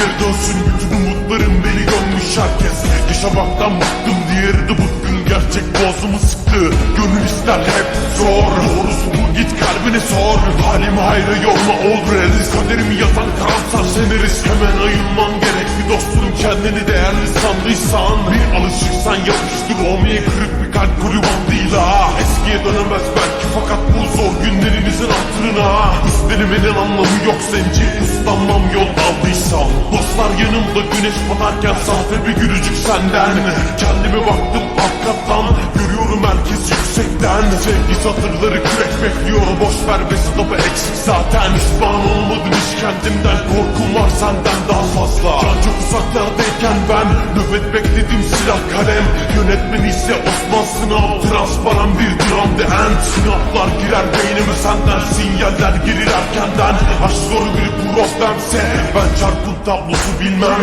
geri dönsün bütün umutlarım, beni gömmüş herkes. Yaşamaktan bıktım, diğeri de bıkkın, gerçek boğazımı sıktı. Gönül ister hep zor, doğrusu bu, git kalbine sor. Halimi hayra yorma, ol realiz, kaderimi yazan karamsar senarist. Hemen ayılman gerek bir dostum, kendini değerli sandıysan. Bir alışırsan yapıştır, olmaya kırık bir kalp kurban değil ha. Eskiye dönemez belki fakat bu zor günlerimizin hatırına. İstenimenin anlamı yok zenci, ıslanmam yol aldıysam. Dostlar yanımda güneş batarken sahte bir gülücük senden. Kendime baktım alt kattan, görüyorum herkes yüksekten. Sevgi satırları kürek bekliyor, boş ver be sınavı eksik zaten. Pişman olmadım hiç kendimden, korkum var senden daha fazla. Can çok uzaklardayken ben nöbet bekledim, silah kalem. Yönetmen ise Osman Sınav, transparan bir drum the end. Sınavlar girer beynime senden, sinyaller gelir erkenden. Aşk zoru bir problemse ben çarpım tablosu bilmem.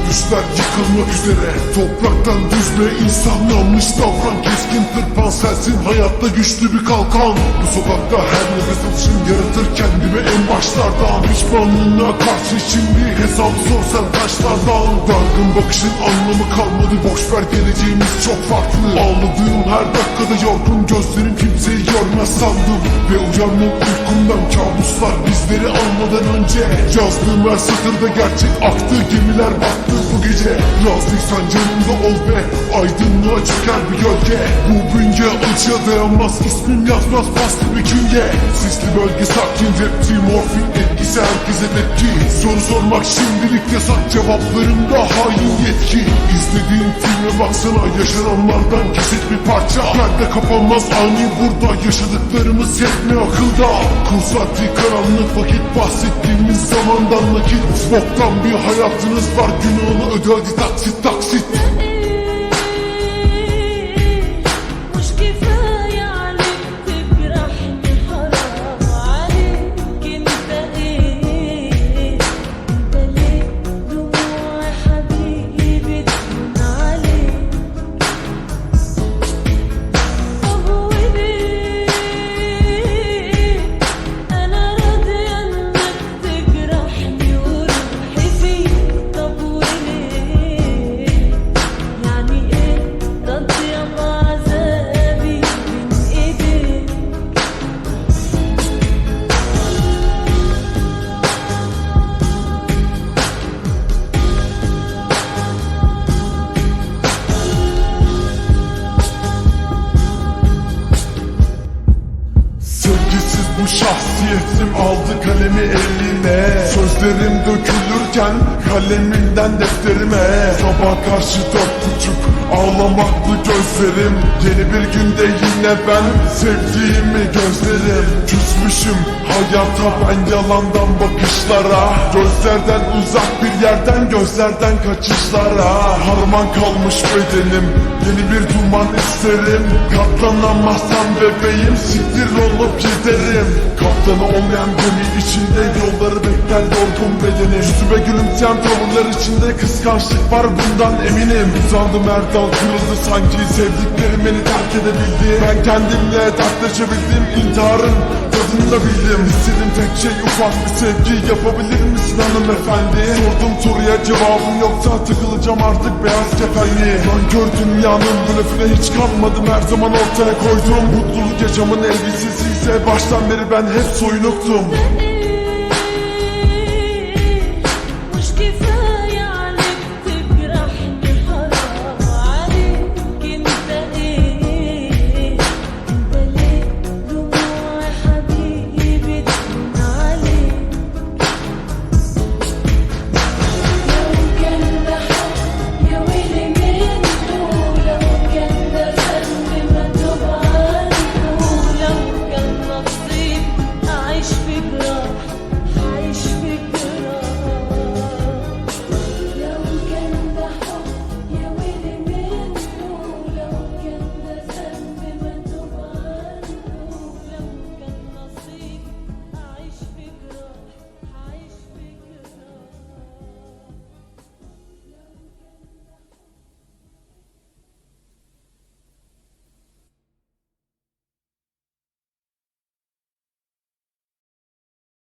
Düşler yıkılmak üzere, topraktan düzme insan yanlış davran. Keskin tırpan sensin, hayatta güçlü bir kalkan. Bu sokakta her nefes alışım yaratır kendimi en başlardan. Pişmanlığına karşı şimdi hesabı sorsan taşlardan. Dargın bakışın anlamı kalmadı, boşver geleceğimiz çok farklı. Ağladığım her dakikada yorgun gözlerim kimseyi görmez sandım. Ve uyandım uykumdan, kabuslar bizleri almadan önce. Yazdığım her satırda gerçek aktı, gemiler battı bu gece. Razıysan canımda ol be, aydınlığa çeker bir gölge. Bu bünye acıya dayanmaz, ismim yazmaz paslı bir künye. Sisli bölge sakin, rapçi morfin etkisi herkese tepki. Soru sormak şimdilik yasak, cevaplarımda hain yetki. İzlediğin filme baksana, yaşananlardan kesit bir parça. Perde kapanmaz ani burada, yaşadıklarımız yetmiyor akılda. Kursatlı karanlık vakit, bahsettiğimiz zamandan nakit. Boktan bir hayatınız var, günahını öde hadi taksit taksit. Bu şahsiyetim aldı kalemi eline. Sözlerim dökülürken kalemimden defterime. Sabah karşı 4:30 ağlamaklı gözlerim. Yeni bir günde yine ben sevdiğimi gözlerim. Küsmüşüm hayata ben yalandan bakışlara. Gözlerden uzak bir yerden, gözlerden kaçışlara. Harman kalmış bedenim, yeni bir duman isterim. Katlanamazsam bebeğim siktir olup giderim. Kaptanı olmayan gemi içinde yolları bekler yorgun bedenim. Yüzüme gülümseyen tavırlar içinde kıskançlık var, bundan eminim. Uzandım her dal kırıldı sanki, sevdiklerim beni terk edebildi. Ben kendimle dertleşebildim, intiharın tadını da bildim. İstediğim tek şey ufak bir sevgi, yapabilir misin hanımefendi? Sordum soruya cevabım yoksa tıkılacağım artık beyaz kefenli. Nankör dünyanın blöfüne hiç kanmadım, her zaman ortaya koydum. Mutluluk yaşamın elbisesi ise baştan beri ben hep soyunuktum.